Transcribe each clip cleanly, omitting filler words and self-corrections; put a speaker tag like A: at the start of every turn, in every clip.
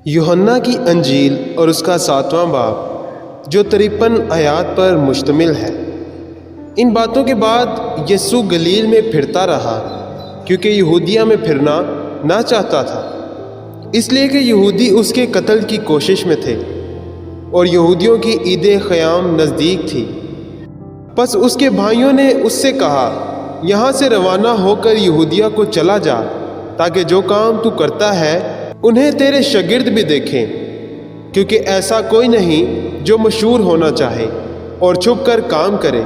A: यूहन्ना की अंजील और उसका 7वां बाब जो 53 आयात पर मुश्तमिल है। इन बातों के बाद यीशु गलील में फिरता रहा, क्योंकि यहूदिया में फिरना ना चाहता था, इसलिए कि यहूदी उसके कत्ल की कोशिश में थे और यहूदियों की ईद ख़याम नज़दीक थी। बस उसके भाइयों ने उससे कहा, यहाँ से रवाना होकर यहूदिया को चला जा, ताकि जो काम तू करता है उन्हें तेरे शागिर्द भी देखें, क्योंकि ऐसा कोई नहीं जो मशहूर होना चाहे और छुप कर काम करे।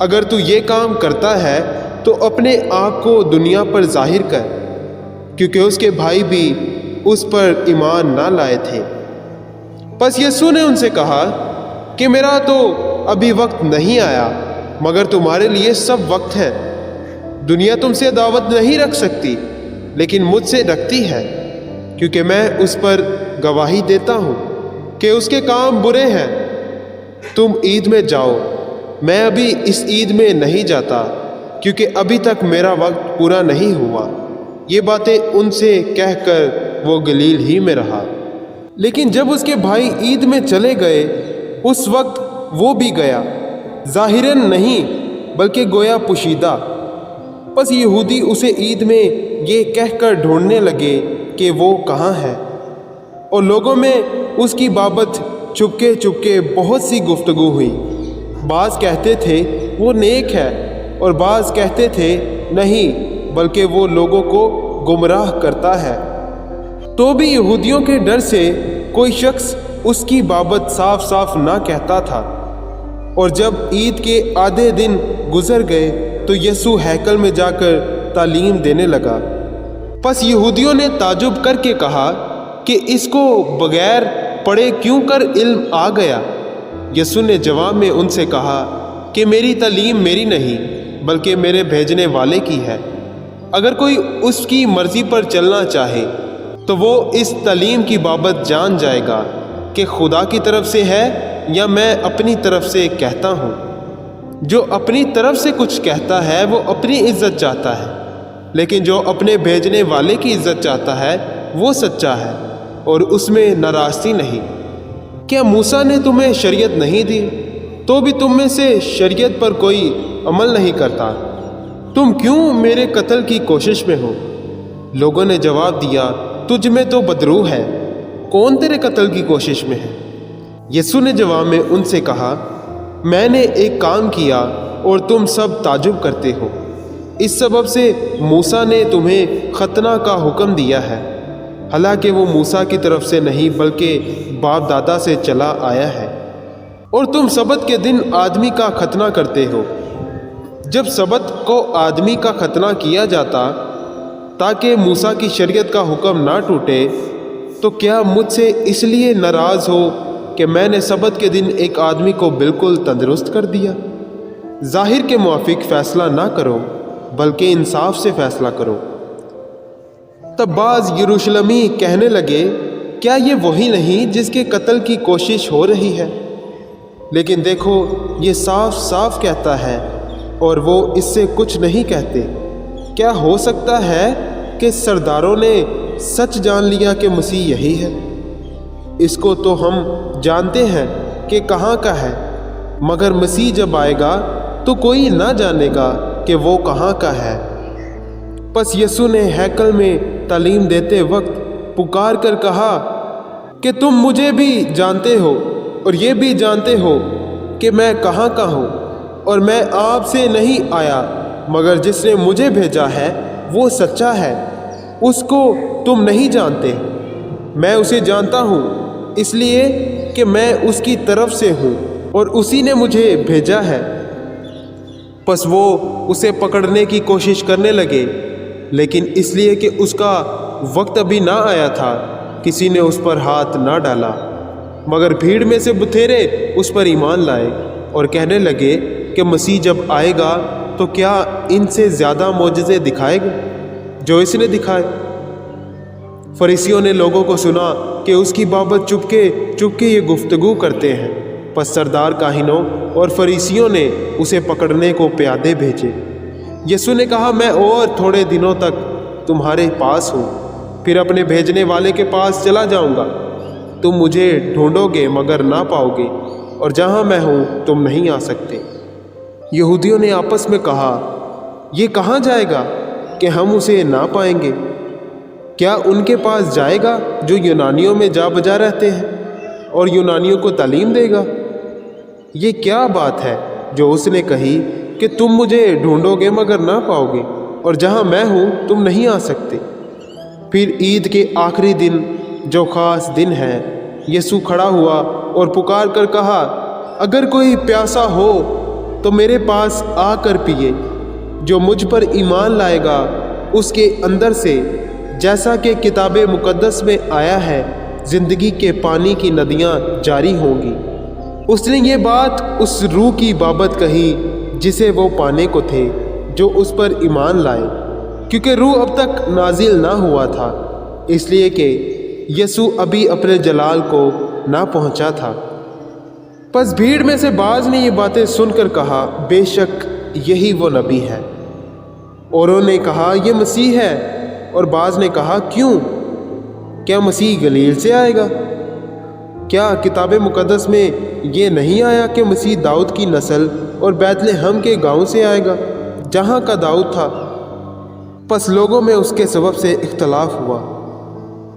A: अगर तू ये काम करता है तो अपने आप को दुनिया पर जाहिर कर, क्योंकि उसके भाई भी उस पर ईमान ना लाए थे। बस यीशु ने उनसे कहा कि मेरा तो अभी वक्त नहीं आया, मगर तुम्हारे लिए सब वक्त है। दुनिया तुमसे दावत नहीं रख सकती, लेकिन मुझसे रखती है, क्योंकि मैं उस पर गवाही देता हूँ कि उसके काम बुरे हैं। तुम ईद में जाओ, मैं अभी इस ईद में नहीं जाता, क्योंकि अभी तक मेरा वक्त पूरा नहीं हुआ। ये बातें उनसे कहकर वो गलील ही में रहा। लेकिन जब उसके भाई ईद में चले गए, उस वक्त वो भी गया, ज़ाहिरन नहीं बल्कि गोया पुशीदा। बस यहूदी उसे ईद में ये कहकर ढूंढने लगे कि वो कहाँ है, और लोगों में उसकी बाबत चुपके चुपके बहुत सी गुफ्तगू हुई। बाज़ कहते थे वो नेक है, और बाज़ कहते थे नहीं, बल्कि वो लोगों को गुमराह करता है। तो भी यहूदियों के डर से कोई शख्स उसकी बाबत साफ साफ ना कहता था। और जब ईद के आधे दिन गुजर गए तो यीशु हैकल में जाकर तालीम देने लगा। बस यहूदियों ने ताजुब करके कहा कि इसको बगैर पढ़े क्यों कर इल्म आ गया। यीशु ने जवाब में उनसे कहा कि मेरी तालीम मेरी नहीं, बल्कि मेरे भेजने वाले की है। अगर कोई उसकी मर्ज़ी पर चलना चाहे तो वो इस तालीम की बाबत जान जाएगा कि खुदा की तरफ से है या मैं अपनी तरफ से कहता हूँ। जो अपनी तरफ से कुछ कहता है वो अपनी इज्जत चाहता है, लेकिन जो अपने भेजने वाले की इज्जत चाहता है वो सच्चा है और उसमें नाराज़गी नहीं। क्या मूसा ने तुम्हें शरीयत नहीं दी, तो भी तुम में से शरीयत पर कोई अमल नहीं करता? तुम क्यों मेरे कत्ल की कोशिश में हो? लोगों ने जवाब दिया, तुझ में तो बदरू है, कौन तेरे कत्ल की कोशिश में है? यीशु ने जवाब में उनसे कहा, मैंने एक काम किया और तुम सब ताजुब करते हो। इस सबब से मूसा ने तुम्हें खतना का हुक्म दिया है, हालांकि वो मूसा की तरफ से नहीं बल्कि बाप दादा से चला आया है। और तुम सबत के दिन आदमी का खतना करते हो। जब सबत को आदमी का खतना किया जाता ताकि मूसा की शरीयत का हुक्म ना टूटे, तो क्या मुझसे इसलिए नाराज़ हो कि मैंने सबत के दिन एक आदमी को बिल्कुल तंदुरुस्त कर दिया? ज़ाहिर के मुआफिक फ़ैसला ना करो, बल्कि इंसाफ से फ़ैसला करो। तब बाज़ यरूशलेमी कहने लगे, क्या ये वही नहीं जिसके कत्ल की कोशिश हो रही है? लेकिन देखो, ये साफ साफ कहता है और वो इससे कुछ नहीं कहते। क्या हो सकता है कि सरदारों ने सच जान लिया कि मसीह यही है? इसको तो हम जानते हैं कि कहाँ का है, मगर मसीह जब आएगा तो कोई ना जानेगा कि वो कहाँ का है। बस यीशु ने हैकल में तालीम देते वक्त पुकार कर कहा कि तुम मुझे भी जानते हो और ये भी जानते हो कि मैं कहाँ का हूँ, और मैं आपसे नहीं आया, मगर जिसने मुझे भेजा है वो सच्चा है। उसको तुम नहीं जानते, मैं उसे जानता हूँ, इसलिए कि मैं उसकी तरफ से हूँ और उसी ने मुझे भेजा है। बस वो उसे पकड़ने की कोशिश करने लगे, लेकिन इसलिए कि उसका वक्त अभी ना आया था, किसी ने उस पर हाथ ना डाला। मगर भीड़ में से बथेरे उस पर ईमान लाए और कहने लगे कि मसीह जब आएगा तो क्या इनसे ज़्यादा मोजज़े दिखाएगा जो इसने दिखाए। फरीसियों ने लोगों को सुना कि उसकी बाबत चुपके चुपके ये गुफ्तगू करते हैं। बस सरदार काहिनों और फरीसियों ने उसे पकड़ने को प्यादे भेजे। यीशु ने कहा, मैं और थोड़े दिनों तक तुम्हारे पास हूँ, फिर अपने भेजने वाले के पास चला जाऊंगा। तुम मुझे ढूंढोगे मगर ना पाओगे, और जहां मैं हूं तुम नहीं आ सकते। यहूदियों ने आपस में कहा, ये कहाँ जाएगा कि हम उसे ना पाएंगे? क्या उनके पास जाएगा जो यूनानियों में जा बजा रहते हैं और यूनानियों को तालीम देगा? ये क्या बात है जो उसने कही कि तुम मुझे ढूंढोगे मगर ना पाओगे, और जहां मैं हूं तुम नहीं आ सकते। फिर ईद के आखिरी दिन, जो खास दिन है, यीशु खड़ा हुआ और पुकार कर कहा, अगर कोई प्यासा हो तो मेरे पास आकर पिए। जो मुझ पर ईमान लाएगा उसके अंदर से, जैसा कि किताब मुकद्दस में आया है, जिंदगी के पानी की नदियां जारी होंगी। उसने ये बात उस रूह की बाबत कही जिसे वो पाने को थे, जो उस पर ईमान लाए, क्योंकि रूह अब तक नाजिल ना हुआ था, इसलिए कि यीशु अभी अपने जलाल को ना पहुंचा था। बस भीड़ में से बाज ने ये बातें सुनकर कहा, बेशक यही वो नबी है। औरों ने कहा, ये मसीह है। और बाज ने कहा, क्यों? क्या मसीह गलील से आएगा? क्या किताब मुकद्दस में ये नहीं आया कि मसीह दाऊद की नस्ल और बैतलहम के गांव से आएगा, जहां का दाऊद था? बस लोगों में उसके सबब से इख्तलाफ हुआ,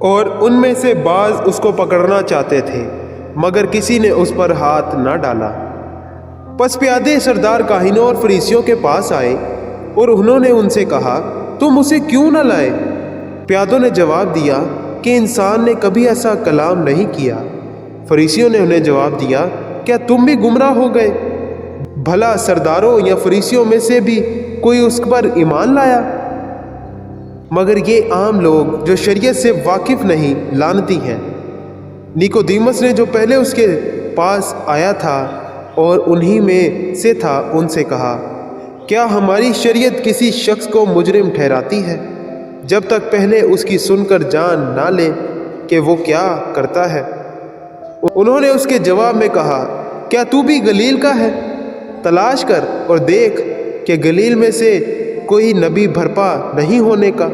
A: और उनमें से बाज उसको पकड़ना चाहते थे, मगर किसी ने उस पर हाथ न डाला। बस प्यादे सरदार काहिनों और फरीसियों के पास आए और उन्होंने उनसे कहा, तुम उसे क्यों न लाए? प्यादों ने जवाब दिया कि इंसान ने कभी ऐसा कलाम नहीं किया। फरीसियों ने उन्हें जवाब दिया, क्या तुम भी गुमराह हो गए? भला सरदारों या फरीसियों में से भी कोई उस पर ईमान लाया? मगर ये आम लोग जो शरीयत से वाकिफ नहीं, लानती हैं। निकोदेमस ने, जो पहले उसके पास आया था और उन्हीं में से था, उनसे कहा, क्या हमारी शरीयत किसी शख्स को मुजरिम ठहराती है जब तक पहले उसकी सुनकर जान ना ले कि वो क्या करता है? उन्होंने उसके जवाब में कहा, क्या तू भी गलील का है? तलाश कर और देख कि गलील में से कोई नबी भरपा नहीं होने का।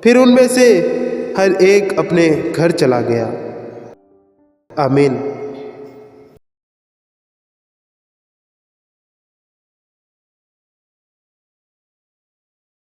A: फिर उनमें से हर एक अपने घर चला गया। आमीन।